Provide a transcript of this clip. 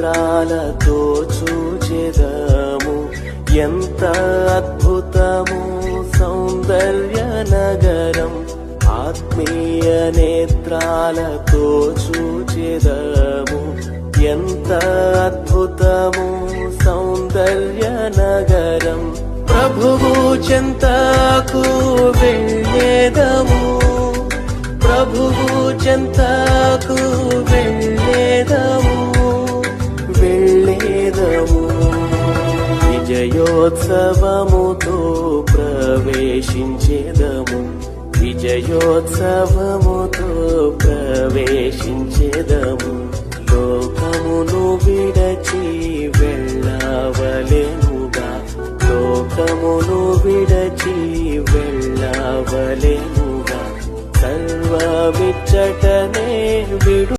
నేత్రాలతో చూచెదము. ఎంత అద్భుతము సౌందర్య నగరం, ఆత్మీయ నేత్రాలతో చూచెదము. ఎంత అద్భుతము సౌందర్య నగరం, ప్రభువు చెంతకు వెళ్ళేదము. ప్రభువు చెంతకు వెళ్ళేదము. విజయోత్సవముతో ప్రవేశించేదము. విజయోత్సవముతో ప్రవేశించేదము.